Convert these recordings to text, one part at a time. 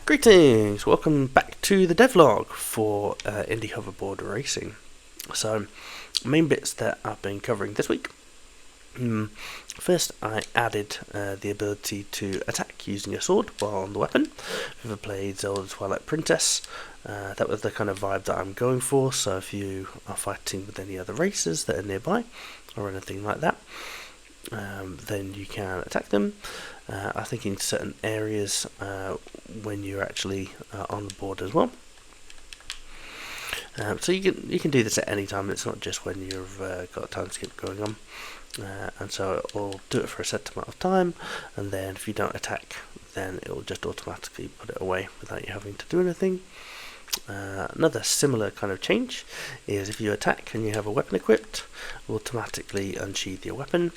Greetings! Welcome back to the Devlog for Indie Hoverboard Racing. So, main bits that I've been covering this week. First, I added the ability to attack using a sword while on the weapon. If you've ever played Zelda Twilight Princess, that was the kind of vibe that I'm going for. So if you are fighting with any other racers that are nearby, or anything like that, then you can attack them. I think in certain areas when you're actually on the board as well. So you can do this at any time. It's not just when you've got a time skip going on. And so it will do it for a set amount of time, and then if you don't attack, then it will just automatically put it away without you having to do anything. Another similar kind of change is if you attack and you have a weapon equipped, it will automatically unsheath your weapon,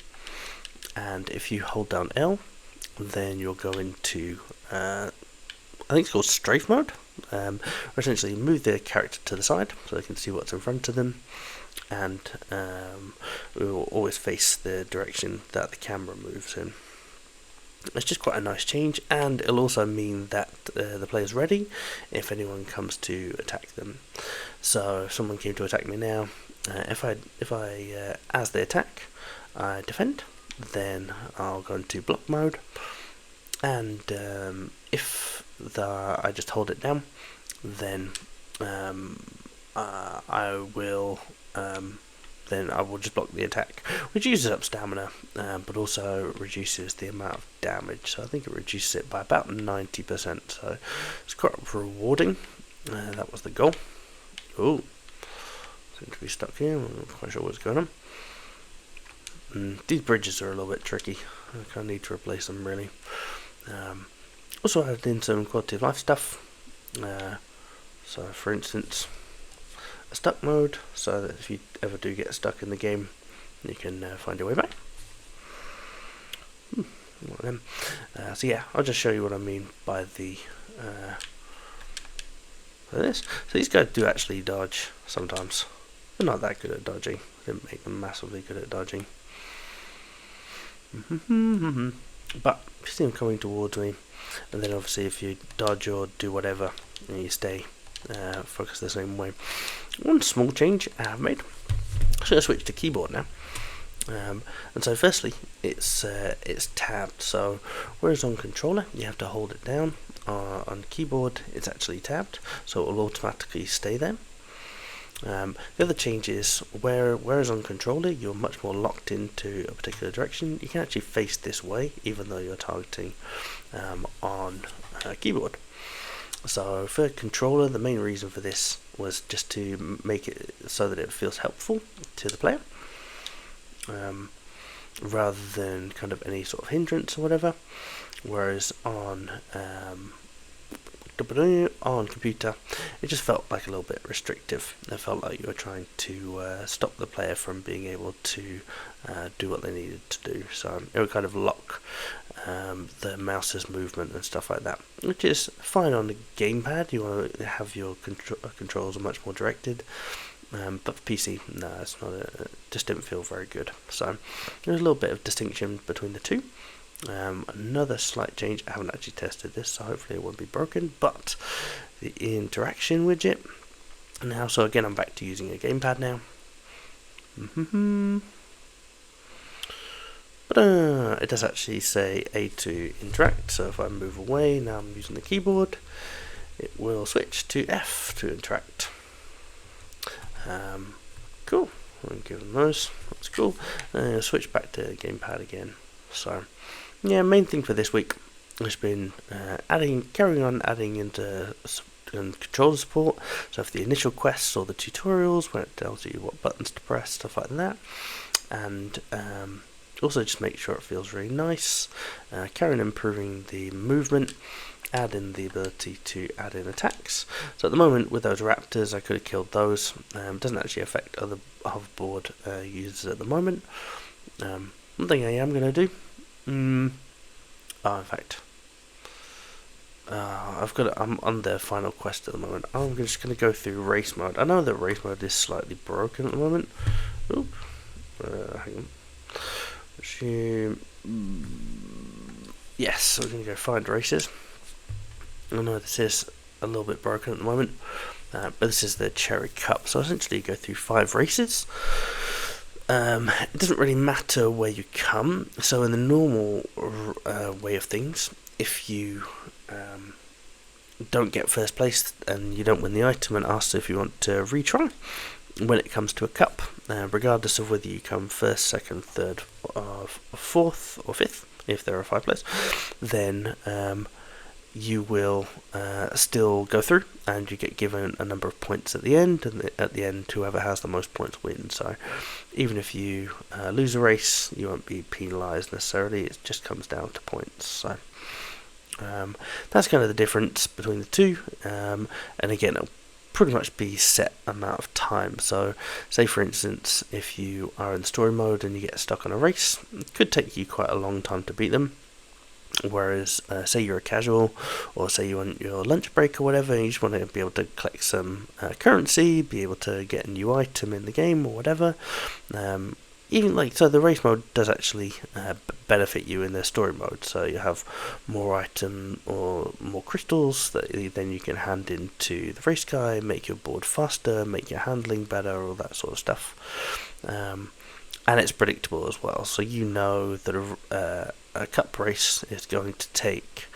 and if you hold down L, then you'll go into I think it's called strafe mode, where essentially move the character to the side so they can see what's in front of them, and we will always face the direction that the camera moves in. It's just quite a nice change, and it'll also mean that the player's ready if anyone comes to attack them. So if someone came to attack me now, if I as they attack, I defend, then I'll go into block mode, and if I just hold it down, then I will just block the attack, which uses up stamina, but also reduces the amount of damage. So I think it reduces it by about 90%. So it's quite rewarding. That was the goal. Oh, seem to be stuck here. I'm not quite sure what's going on. These bridges are a little bit tricky. I kind of need to replace them really. Also added in some quality of life stuff. So for instance, a stuck mode, so that if you ever do get stuck in the game, you can find your way back. So yeah, I'll just show you what I mean by the this. So these guys do actually dodge sometimes. They're not that good at dodging. I didn't make them massively good at dodging. But you see them coming towards me, and then obviously if you dodge or do whatever, and you stay focus the same way. One small change I have made. I'm going to switch to keyboard now. And so firstly, it's tabbed. So whereas on controller you have to hold it down, on keyboard it's actually tabbed, so it will automatically stay there. The other change is whereas on controller you're much more locked into a particular direction, you can actually face this way even though you're targeting on keyboard. So for controller, the main reason for this was just to make it so that it feels helpful to the player, rather than kind of any sort of hindrance or whatever. Whereas on computer, it just felt like a little bit restrictive. It felt like you were trying to stop the player from being able to do what they needed to do. So it would kind of lock the mouse's movement and stuff like that, which is fine on the gamepad. You want to have your controls are much more directed, but for PC, no, it's not. It just didn't feel very good. So there's a little bit of distinction between the two. Another slight change, I haven't actually tested this, so hopefully it won't be broken, but the interaction widget now, so again I'm back to using a gamepad now. But it does actually say A to interact, so if I move away, now I'm using the keyboard, it will switch to F to interact. Cool, I'll give them those, that's cool, and I'll switch back to gamepad again. So yeah, main thing for this week has been carrying on adding into controller support. So for the initial quests or the tutorials, where it tells you what buttons to press, stuff like that, and also just make sure it feels really nice. Carry on improving the movement, add in the ability to add in attacks. So at the moment with those raptors, I could have killed those. It doesn't actually affect other hoverboard users at the moment. One thing I am going to do. In fact, I'm on the final quest at the moment. I'm just going to go through race mode. I know that race mode is slightly broken at the moment. Oop. Hang on. Yes, so we're going to go find races. I know this is a little bit broken at the moment, but this is the Cherry Cup. So essentially you go through 5 races. It doesn't really matter where you come. So in the normal way of things, if you don't get first place and you don't win the item and ask if you want to retry when it comes to a cup, regardless of whether you come first, second, third, fourth or fifth, if there are 5 players, then you will still go through, and you get given a number of points at the end, and at the end whoever has the most points wins. So even if you lose a race, you won't be penalised necessarily. It just comes down to points. So that's kind of the difference between the two, and again, it'll pretty much be set amount of time. So say for instance, if you are in story mode and you get stuck on a race, it could take you quite a long time to beat them. Whereas say you're a casual, or say you want your lunch break or whatever, and you just want to be able to collect some currency, be able to get a new item in the game or whatever, so the race mode does actually benefit you in the story mode. So you have more item or more crystals that then you can hand into the race guy, make your board faster, make your handling better, all that sort of stuff. And it's predictable as well, so you know that a cup race is going to take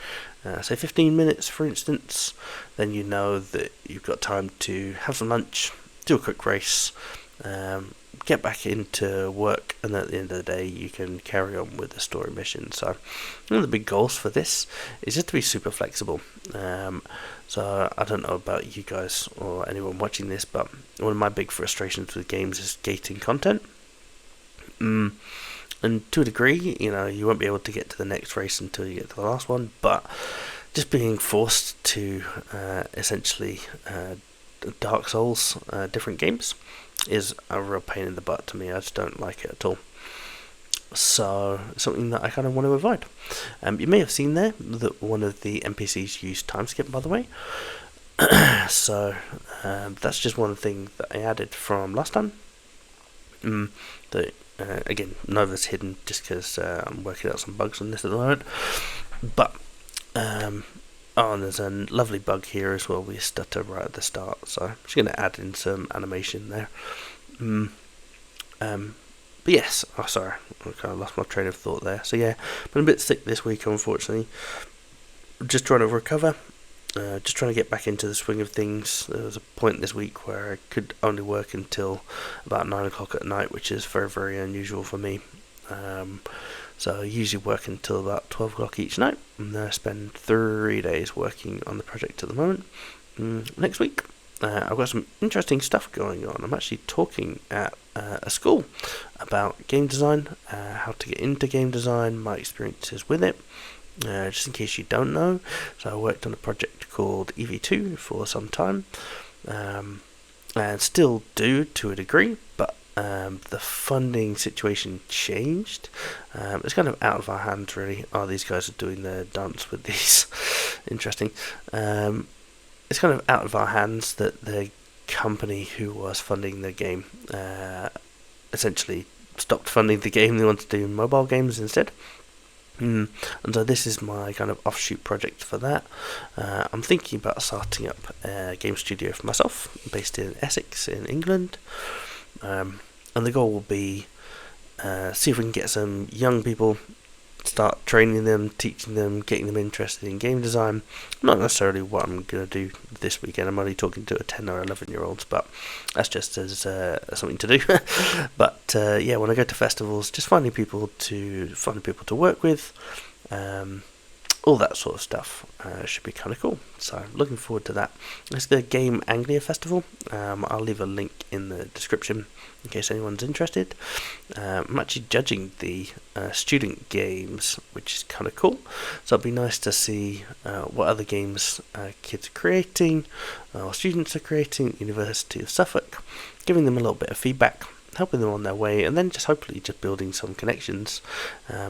say 15 minutes for instance. Then you know that you've got time to have some lunch, do a quick race, get back into work, and at the end of the day you can carry on with the story mission. So one of the big goals for this is just to be super flexible. So I don't know about you guys or anyone watching this, but one of my big frustrations with games is gating content. And to a degree, you won't be able to get to the next race until you get to the last one, but just being forced to essentially Dark Souls different games is a real pain in the butt to me. I just don't like it at all. So something that I kind of want to avoid. You may have seen there that one of the NPCs used time skip, by the way. So that's just one thing that I added from last time. Again, none of it's hidden just because I'm working out some bugs on this at the moment. But and there's a lovely bug here as well. We stutter right at the start, so I'm just going to add in some animation there. But yes, sorry, I kind of lost my train of thought there. So yeah, been a bit sick this week, unfortunately. Just trying to recover. Just trying to get back into the swing of things. There was a point this week where I could only work until about 9 o'clock at night, which is very, very unusual for me. So I usually work until about 12 o'clock each night, and then I spend 3 days working on the project at the moment. Next week, I've got some interesting stuff going on. I'm actually talking at a school about game design, how to get into game design, my experiences with it. Just in case you don't know, so I worked on a project called EV2 for some time, and still do to a degree, but the funding situation changed. It's kind of out of our hands, really. These guys are doing their dance with these. Interesting. It's kind of out of our hands that the company who was funding the game essentially stopped funding the game. They wanted to do mobile games instead. And so this is my kind of offshoot project for that. I'm thinking about starting up a game studio for myself, based in Essex in England. And the goal will be see if we can get some young people, start training them, teaching them, getting them interested in game design. Not necessarily what I'm going to do this weekend. I'm only talking to a 10 or 11 year olds, but that's just as something to do. But yeah, when I go to festivals, just finding people to work with, all that sort of stuff should be kind of cool. So looking forward to that. It's the Game Anglia Festival. I'll leave a link in the description in case anyone's interested. I'm actually judging the student games, which is kind of cool. So it'll be nice to see what other games kids are creating, or students are creating at University of Suffolk, giving them a little bit of feedback, helping them on their way, and then just hopefully just building some connections.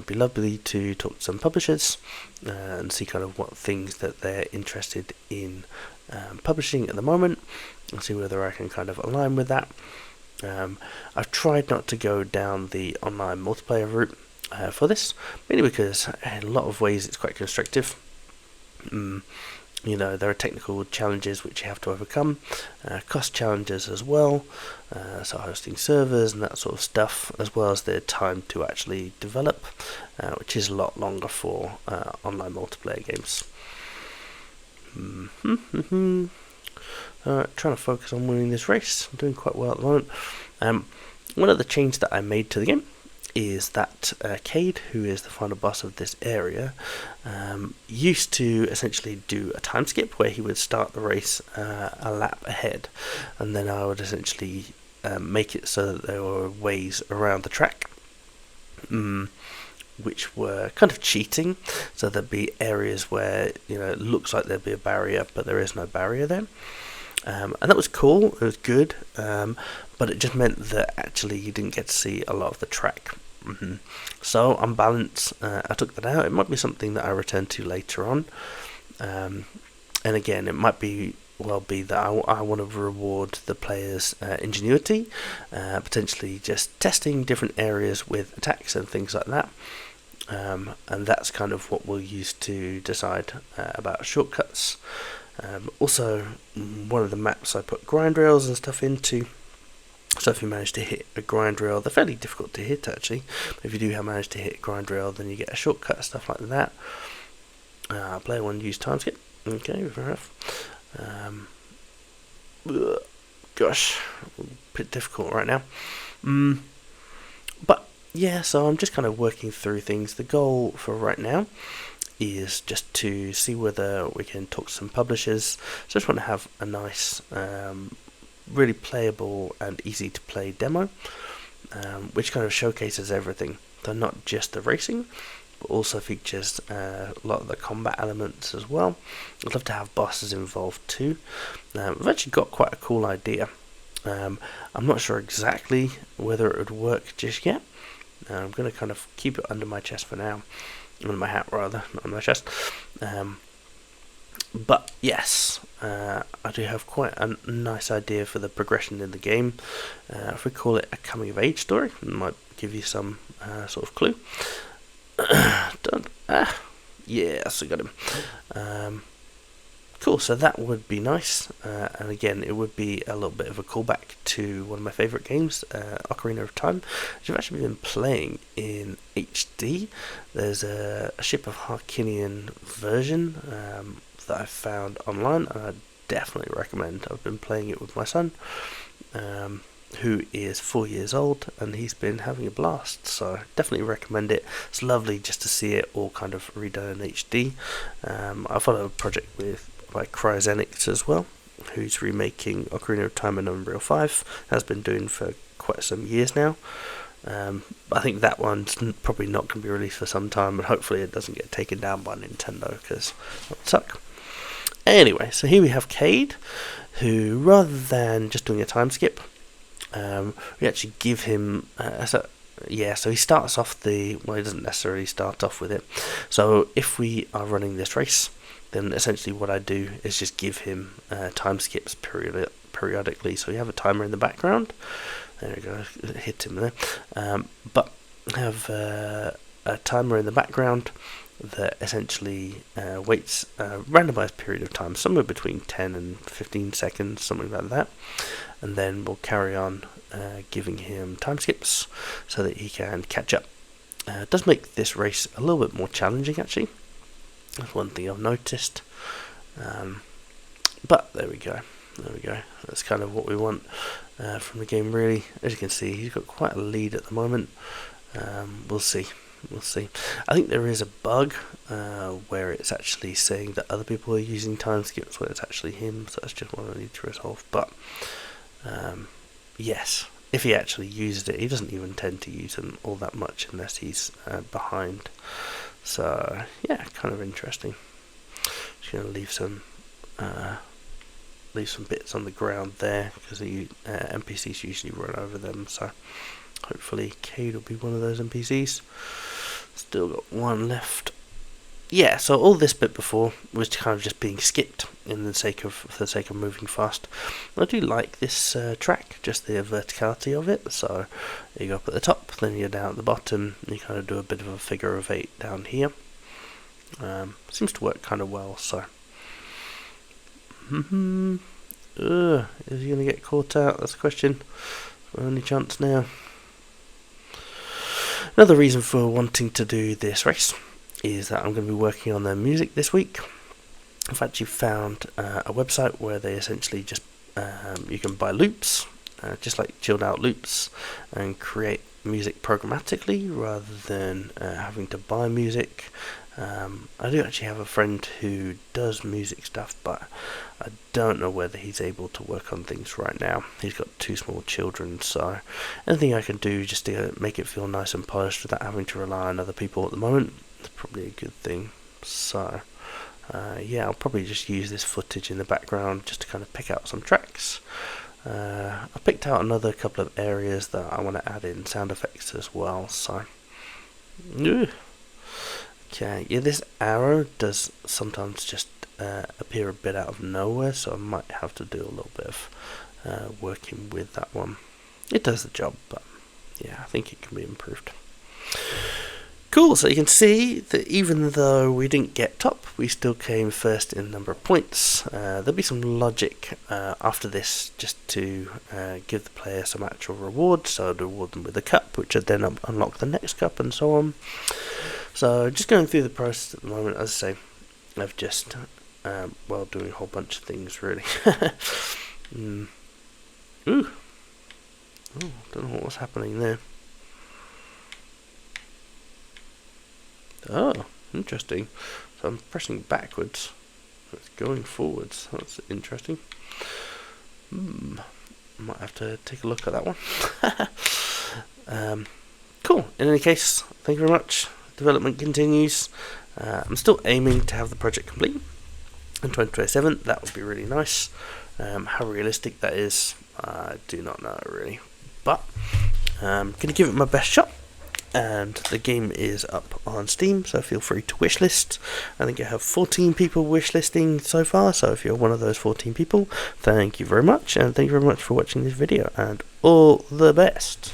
Be lovely to talk to some publishers and see kind of what things that they're interested in publishing at the moment, and see whether I can kind of align with that. I've tried not to go down the online multiplayer route for this, mainly because in a lot of ways it's quite constrictive. there are technical challenges which you have to overcome, cost challenges as well, so hosting servers and that sort of stuff, as well as the time to actually develop, which is a lot longer for online multiplayer games. Alright, trying to focus on winning this race. I'm doing quite well at the moment. One of the changes that I made to the game is that Cade, who is the final boss of this area, used to essentially do a time skip where he would start the race a lap ahead, and then I would essentially make it so that there were ways around the track, which were kind of cheating. So there'd be areas where it looks like there'd be a barrier, but there is no barrier there. And that was cool, it was good, but it just meant that actually you didn't get to see a lot of the track. So on balance, I took that out. It might be something that I return to later on, and again, it might be that I want to reward the player's ingenuity, potentially just testing different areas with attacks and things like that. And that's kind of what we'll use to decide about shortcuts. Also, one of the maps I put grind rails and stuff into. So if you manage to hit a grind rail, they're fairly difficult to hit actually. But if you do manage to hit a grind rail, then you get a shortcut, stuff like that. Player 1 use time skip. Okay, fair enough. Gosh, a bit difficult right now. But yeah, so I'm just kind of working through things. The goal for right now is just to see whether we can talk to some publishers. So I just want to have a nice, really playable and easy to play demo, which kind of showcases everything. So not just the racing, but also features a lot of the combat elements as well. I'd love to have bosses involved too. We've actually got quite a cool idea. I'm not sure exactly whether it would work just yet. I'm going to kind of keep it under my chest for now. Under my hat rather, not on my chest. But yes, I do have quite a nice idea for the progression in the game. If we call it a coming of age story, it might give you some sort of clue. Yes, I got him. Cool, so that would be nice, and again, it would be a little bit of a callback to one of my favourite games, Ocarina of Time, which I've actually been playing in HD. There's a Ship of Harkinian version that I found online, and I definitely recommend. I've been playing it with my son, who is 4 years old, and he's been having a blast, so definitely recommend it. It's lovely just to see it all kind of redone in HD. I follow a project by Cryogenics as well, who's remaking Ocarina of Time and Unreal 5, has been doing for quite some years now. I think that one's probably not going to be released for some time, but hopefully it doesn't get taken down by Nintendo, because that would suck. Anyway, so here we have Cade, who rather than just doing a time skip, we actually give him so he starts off he doesn't necessarily start off with it. So if we are running this race, then essentially what I do is just give him time skips periodically. So you have a timer in the background. There we go, hit him there. But have a timer in the background that essentially waits a randomized period of time, somewhere between 10 and 15 seconds, something like that. And then we'll carry on giving him time skips so that he can catch up. It does make this race a little bit more challenging actually. That's one thing I've noticed. But there we go. That's kind of what we want from the game really. As you can see, he's got quite a lead at the moment. We'll see. I think there is a bug where it's actually saying that other people are using time skips when it's actually him, so that's just one I need to resolve. But yes, if he actually uses it, he doesn't even tend to use them all that much unless he's behind. So yeah, kind of interesting. Just going to leave some bits on the ground there, because the NPCs usually run over them, so hopefully Cade will be one of those NPCs. Still got one left. Yeah, so all this bit before was kind of just being skipped for the sake of moving fast. I do like this track, just the verticality of it. So you go up at the top, then you're down at the bottom, and you kind of do a bit of a figure of 8 down here. Seems to work kind of well, so Is he going to get caught out? That's the question. Only chance now. Another reason for wanting to do this race is that I'm going to be working on their music this week. I've actually found a website where they essentially just you can buy loops, just like chilled out loops, and create music programmatically rather than having to buy music. I do actually have a friend who does music stuff, but I don't know whether he's able to work on things right now. He's got 2 small children, so anything I can do just to make it feel nice and polished without having to rely on other people at the moment is probably a good thing. So yeah, I'll probably just use this footage in the background just to kind of pick out some tracks. I picked out another couple of areas that I want to add in sound effects as well, so okay, yeah, this arrow does sometimes just appear a bit out of nowhere, so I might have to do a little bit of working with that one. It does the job, but yeah, I think it can be improved. Cool, so you can see that even though we didn't get top, we still came first in number of points. There'll be some logic after this just to give the player some actual reward, so I'd reward them with a cup, which would then unlock the next cup and so on. So just going through the process at the moment, as I say, I've just, doing a whole bunch of things really. Ooh, oh, don't know what was happening there. Oh, interesting. So I'm pressing backwards. It's going forwards. That's interesting. Might have to take a look at that one. Cool. In any case, thank you very much. Development continues. I'm still aiming to have the project complete in 2027. That would be really nice. How realistic that is, I do not know really. But I'm going to give it my best shot. And the game is up on Steam, so feel free to wishlist. I think I have 14 people wishlisting so far, so if you're one of those 14 people, thank you very much, and thank you very much for watching this video, and all the best.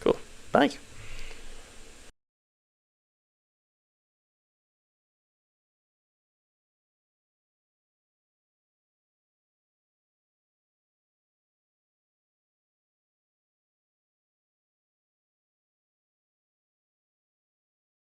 Cool, bye.